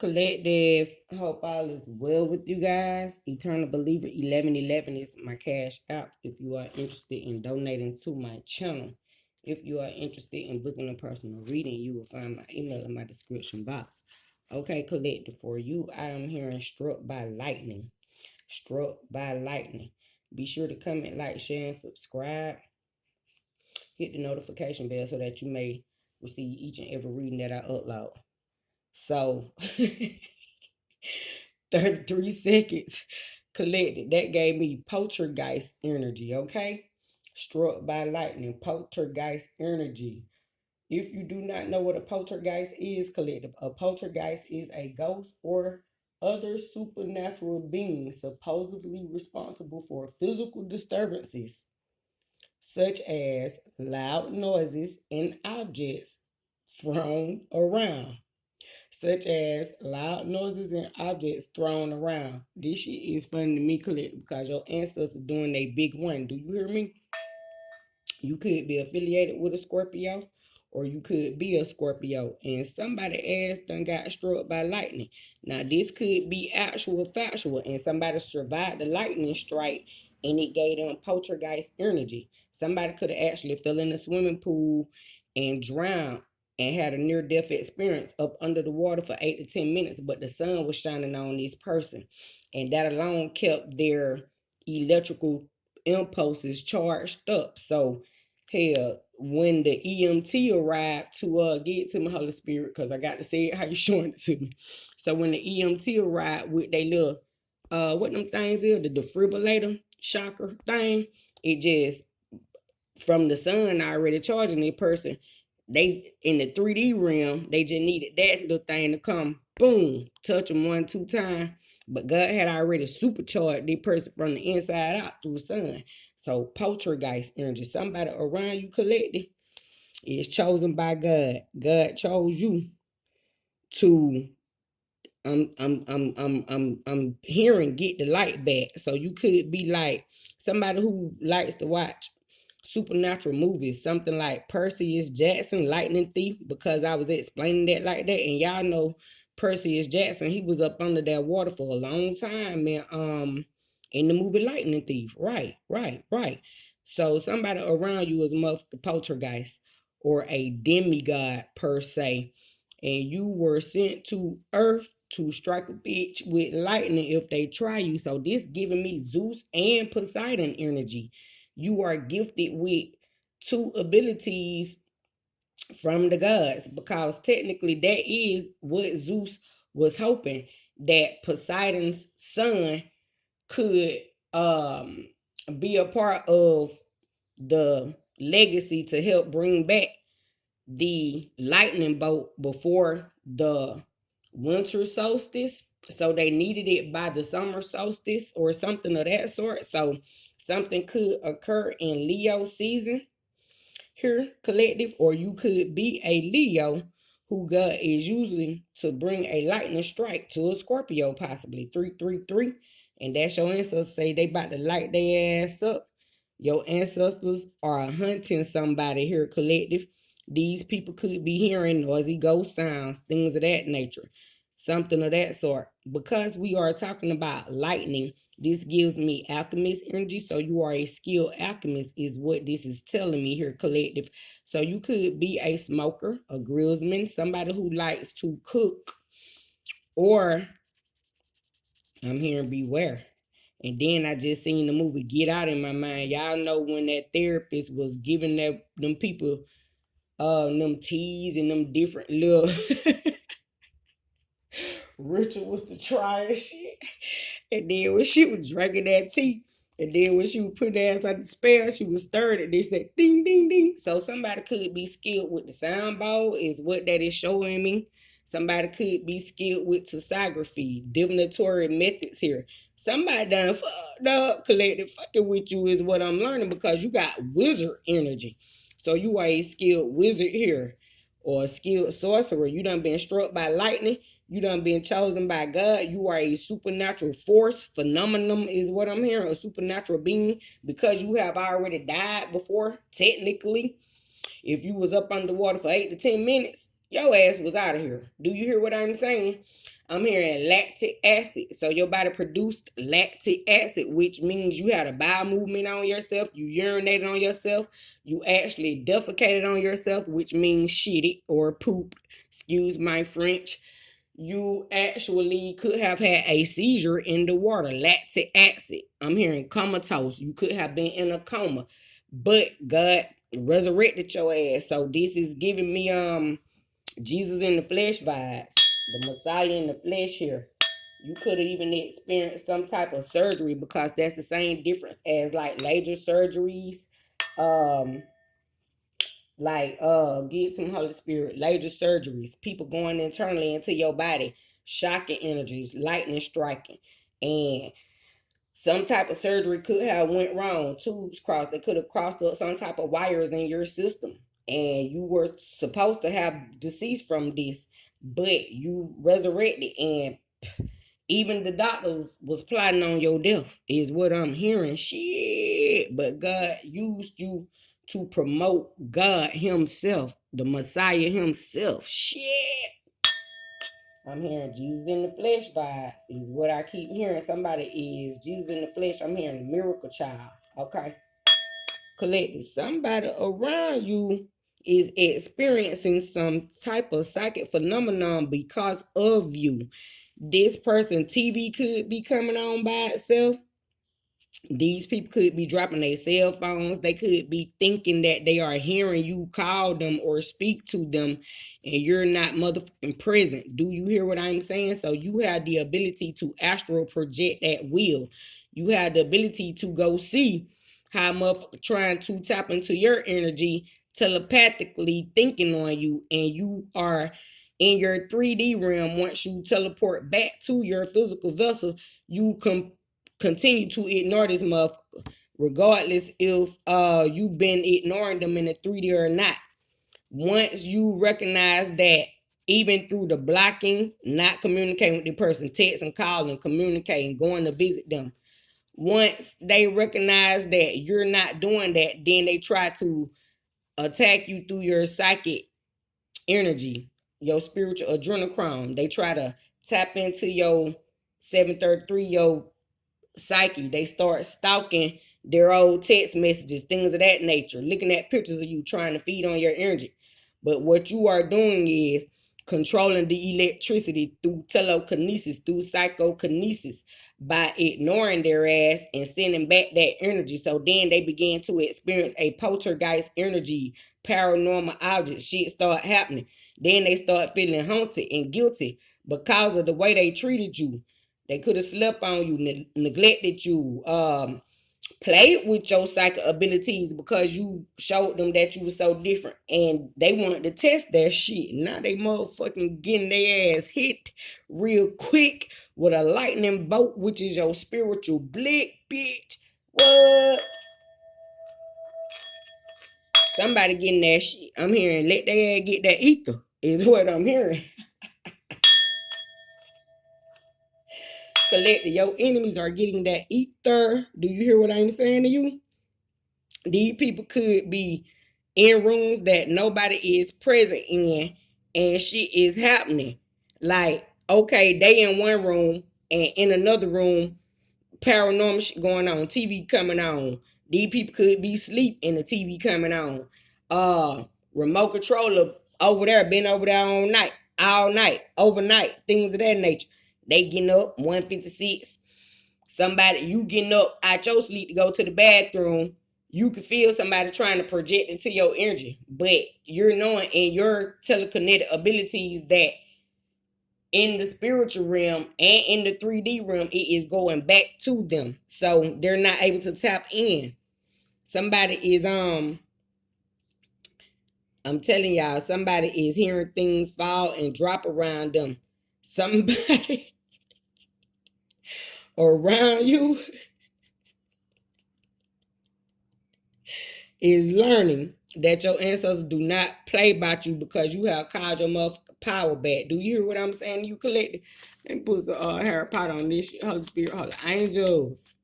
Collective, hope all is well with you guys. Eternal Believer 1111 is my cash app if you are interested in donating to my channel. If you are interested in booking a personal reading, you will find my email in my description box. Okay, Collective, for you, I am hearing struck by lightning. Struck by lightning. Be sure to comment, like, share, and subscribe. Hit the notification bell so that you may receive each and every reading that I upload. So 33 seconds collected. That gave me poltergeist energy, okay? Struck by lightning, poltergeist energy. If you do not know what a poltergeist is, collective, a poltergeist is a ghost or other supernatural being supposedly responsible for physical disturbances such as loud noises and objects thrown around, such as loud noises and objects thrown around. This shit is funny to me, Colette, because your ancestors doing a big one. Do you hear me? You could be affiliated with a Scorpio, or you could be a Scorpio, and somebody ass done got struck by lightning. Now, this could be actual factual, and somebody survived the lightning strike, and it gave them poltergeist energy. Somebody could have actually fell in the swimming pool and drowned and had a near-death experience up under the water for 8 to 10 minutes, but the sun was shining on this person, and that alone kept their electrical impulses charged up. So hell, when the EMT arrived to get to my Holy Spirit, because I got to say it how you showing it to me. So when the EMT arrived with their little what them things is, the defibrillator shocker thing, it just from the sun already charging the person. They in the 3D realm, they just needed that little thing to come, boom, touch them 1, 2 times. But God had already supercharged the person from the inside out through the sun. So poltergeist energy, somebody around you collected, is chosen by God. God chose you to I'm hearing get the light back. So you could be like somebody who likes to watch supernatural movies, something like Perseus Jackson, Lightning Thief, because I was explaining that like that, and y'all know Perseus Jackson, he was up under that water for a long time, man. In the movie Lightning Thief, right. So somebody around you is the poltergeist or a demigod per se, and you were sent to Earth to strike a bitch with lightning if they try you. So this giving me Zeus and Poseidon energy. You are gifted with two abilities from the gods, because technically that is what Zeus was hoping, that Poseidon's son could be a part of the legacy to help bring back the lightning bolt before the winter solstice. So they needed it by the summer solstice or something of that sort. So something could occur in Leo season here, collective, or you could be a Leo who God is using to bring a lightning strike to a Scorpio, possibly 333. And that's your ancestors say they about to light their ass up. Your ancestors are hunting somebody here, collective. These people could be hearing noisy ghost sounds, things of that nature, something of that sort. Because we are talking about lightning, this gives me alchemist energy. So you are a skilled alchemist is what this is telling me here, collective. So you could be a smoker, a grillsman, somebody who likes to cook, or I'm hearing beware. And then I just seen the movie Get Out in my mind. Y'all know when that therapist was giving them people them teas and them different little rituals to try and shit. And then when she was drinking that tea, and then when she was putting her ass out the spell, she was stirred and they said ding ding ding. So somebody could be skilled with the sound bowl, is what that is showing me. Somebody could be skilled with topography, divinatory methods here. Somebody done fucked up, collective fucking with you is what I'm learning, because you got wizard energy. So you are a skilled wizard here, or a skilled sorcerer. You done been struck by lightning. You done been chosen by God. You are a supernatural force, phenomenon is what I'm hearing, a supernatural being, because you have already died before, technically. If you was up underwater for 8 to 10 minutes, Your ass was out of here. Do you hear what I'm saying? I'm hearing lactic acid. So your body produced lactic acid, which means you had a bowel movement on yourself. You urinated on yourself. You actually defecated on yourself, which means shitted or pooped. Excuse my French. You actually could have had a seizure in the water, lactic acid. I'm hearing comatose. You could have been in a coma, but God resurrected your ass. So this is giving me Jesus in the flesh vibes, the Messiah in the flesh here. You could have even experienced some type of surgery, because that's the same difference as like laser surgeries, um, get some Holy Spirit, laser surgeries, people going internally into your body, shocking energies, lightning striking, and some type of surgery could have went wrong. Tubes crossed. They could have crossed up some type of wires in your system, and you were supposed to have deceased from this, but you resurrected, and even the doctors was plotting on your death, is what I'm hearing. Shit. But God used you to promote God himself, the Messiah himself. Shit. I'm hearing Jesus in the flesh vibes is what I keep hearing. Somebody is Jesus in the flesh. I'm hearing the miracle child. Okay. Collective. Somebody around you is experiencing some type of psychic phenomenon because of you. This person TV could be coming on by itself. These people could be dropping their cell phones. They could be thinking that they are hearing you call them or speak to them, and you're not motherfucking present. Do you hear what I'm saying? So you have the ability to astral project at will. You have the ability to go see how motherfucker trying to tap into your energy, telepathically thinking on you, and you are in your 3D realm. Once you teleport back to your physical vessel, you continue to ignore this motherfucker, regardless if you've been ignoring them in the 3D or not. Once you recognize that, even through the blocking, not communicating with the person, texting, calling, communicating, going to visit them, once they recognize that you're not doing that, then they try to attack you through your psychic energy, your spiritual adrenochrome. They try to tap into your 733, your psyche. They start stalking their old text messages, things of that nature, looking at pictures of you, trying to feed on your energy. But what you are doing is controlling the electricity through telekinesis, through psychokinesis, by ignoring their ass and sending back that energy. So then they begin to experience a poltergeist energy, paranormal objects, shit start happening. Then they start feeling haunted and guilty because of the way they treated you. They could have slept on you, neglected you, played with your psychic abilities because you showed them that you were so different, and they wanted to test their shit. Now they motherfucking getting their ass hit real quick with a lightning bolt, which is your spiritual blick, bitch. What? Somebody getting that shit. I'm hearing let their ass get that ether, is what I'm hearing. Collective, your enemies are getting that ether. Do you hear what I'm saying to you? These people could be in rooms that nobody is present in, and shit is happening. Like, okay, they in one room, and in another room, paranormal shit going on, TV coming on. These people could be asleep and the TV coming on. Remote controller over there, been over there all night, overnight, things of that nature. They getting up 156. Somebody, you getting up out your sleep to go to the bathroom. You can feel somebody trying to project into your energy, but you're knowing in your telekinetic abilities that in the spiritual realm and in the 3D realm, it is going back to them. So they're not able to tap in. Somebody is I'm telling y'all, somebody is hearing things fall and drop around them. Somebody around you is learning that your ancestors do not play about you because you have called your motherfucking power back. Do you hear what I'm saying? You collected. Let me put some Harry Potter on this shit. Holy Spirit, Holy Angels.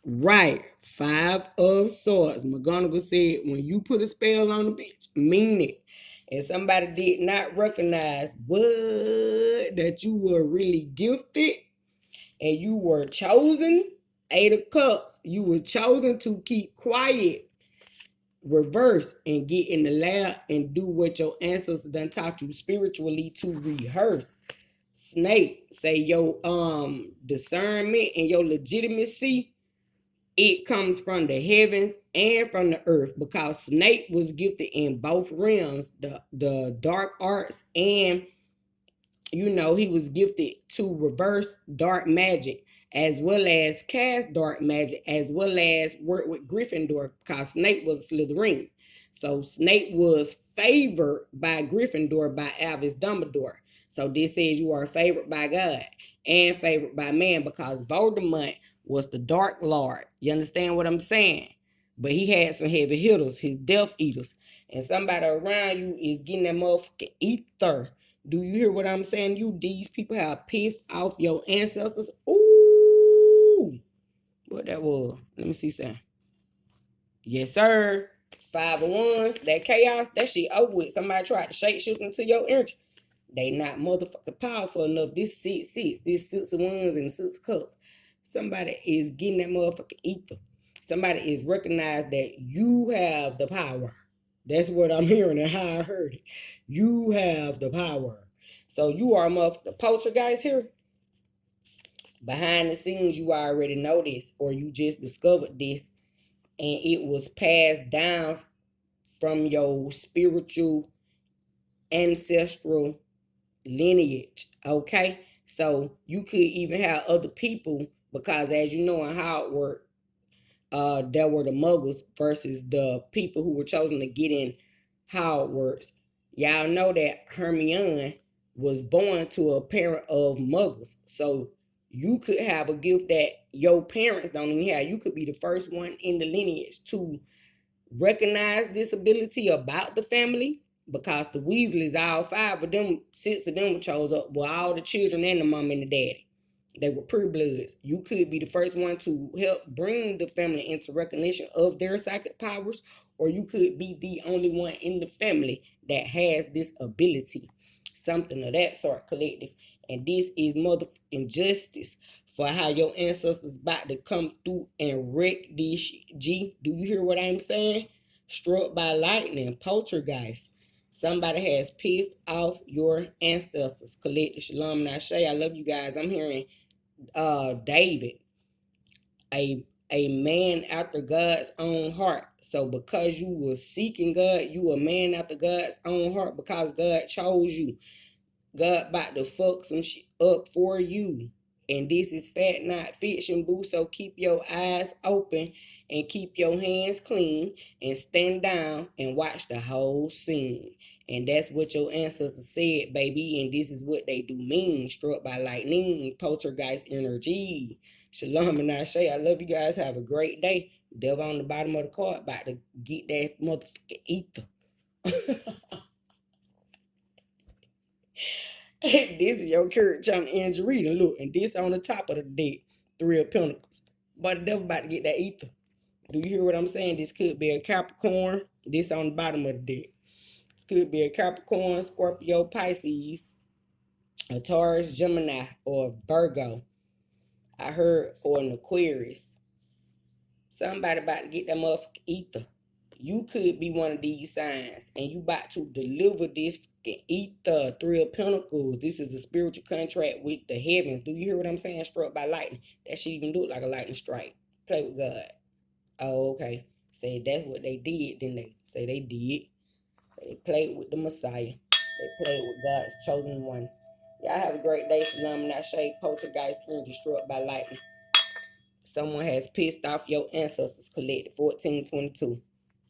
Right. 5 of Swords. McGonagall said, when you put a spell on the bitch, mean it. and somebody did not recognize what that you were really gifted and you were chosen. Eight of Cups, you were chosen to keep quiet, reverse, and get in the lab and do what your ancestors done taught you spiritually to rehearse. Snake, say your discernment and your legitimacy, it comes from the heavens and from the earth, because Snake was gifted in both realms, the dark arts, and he was gifted to reverse dark magic, as well as cast dark magic, as well as work with Gryffindor, because Snape was a Slytherin. So Snape was favored by Gryffindor by Albus Dumbledore. So this says you are favored by God and favored by man, because Voldemort was the Dark Lord. You understand what I'm saying? But he had some heavy hitters, his Death Eaters. And somebody around you is getting that motherfucking ether. Do you hear what I'm saying? These people have pissed off your ancestors. Ooh, what that was? Let me see something. Yes, sir. 5 of Wands, that chaos, that shit over with. Somebody tried to shape shift into your energy. They not motherfucking powerful enough. This 6 this 6 of Wands and 6 of Cups. Somebody is getting that motherfucking ether. Somebody is recognized that you have the power. That's what I'm hearing and how I heard it. You have the power. So you are a motherfucking poltergeist here. Behind the scenes, you already know this, or you just discovered this, and it was passed down from your spiritual ancestral lineage. Okay, so you could even have other people, because as you know in Howard, there were the muggles versus the people who were chosen to get in Hogwarts. Y'all know that Hermione was born to a parent of muggles. So you could have a gift that your parents don't even have. You could be the first one in the lineage to recognize this ability about the family, because the Weasleys, all 5 of them, 6 of them were chose up with all the children and the mom and the daddy. They were pure bloods. You could be the first one to help bring the family into recognition of their psychic powers, or you could be the only one in the family that has this ability. Something of that sort, collective. And this is motherfucking justice for how your ancestors about to come through and wreck this shit. G, do you hear what I'm saying? Struck by lightning, poltergeist. Somebody has pissed off your ancestors. Collective Shalom and Ashe. I love you guys. I'm hearing David, a man after God's own heart. So because you were seeking God, you a man after God's own heart, because God chose you. God about to fuck some shit up for you. And this is fact, not fiction, boo. So keep your eyes open and keep your hands clean and stand down and watch the whole scene. And that's what your ancestors said, baby. And this is what they do mean. Struck by lightning, poltergeist energy. Shalom and Ashe. I love you guys. Have a great day. Devil on the bottom of the card about to get that motherfucking ether. This is your courage on Andrew reading. Look, and this on the top of the deck. 3 of Pentacles. But the devil about to get that ether. Do you hear what I'm saying? This could be a Capricorn. This on the bottom of the deck. This could be a Capricorn, Scorpio, Pisces, a Taurus, Gemini, or Virgo. I heard, or an Aquarius. Somebody about to get that motherfucking ether. You could be one of these signs, and you about to deliver this fucking ether. 3 of Pentacles. This is a spiritual contract with the heavens. Do you hear what I'm saying? Struck by lightning. That shit even look like a lightning strike. Play with God. Oh, okay. Say that's what they did. Then they say they did. Say they played with the Messiah. They played with God's chosen one. Y'all have a great day. Shalom and Ashe. Poltergeist energy struck by lightning. Someone has pissed off your ancestors. Collected 1422.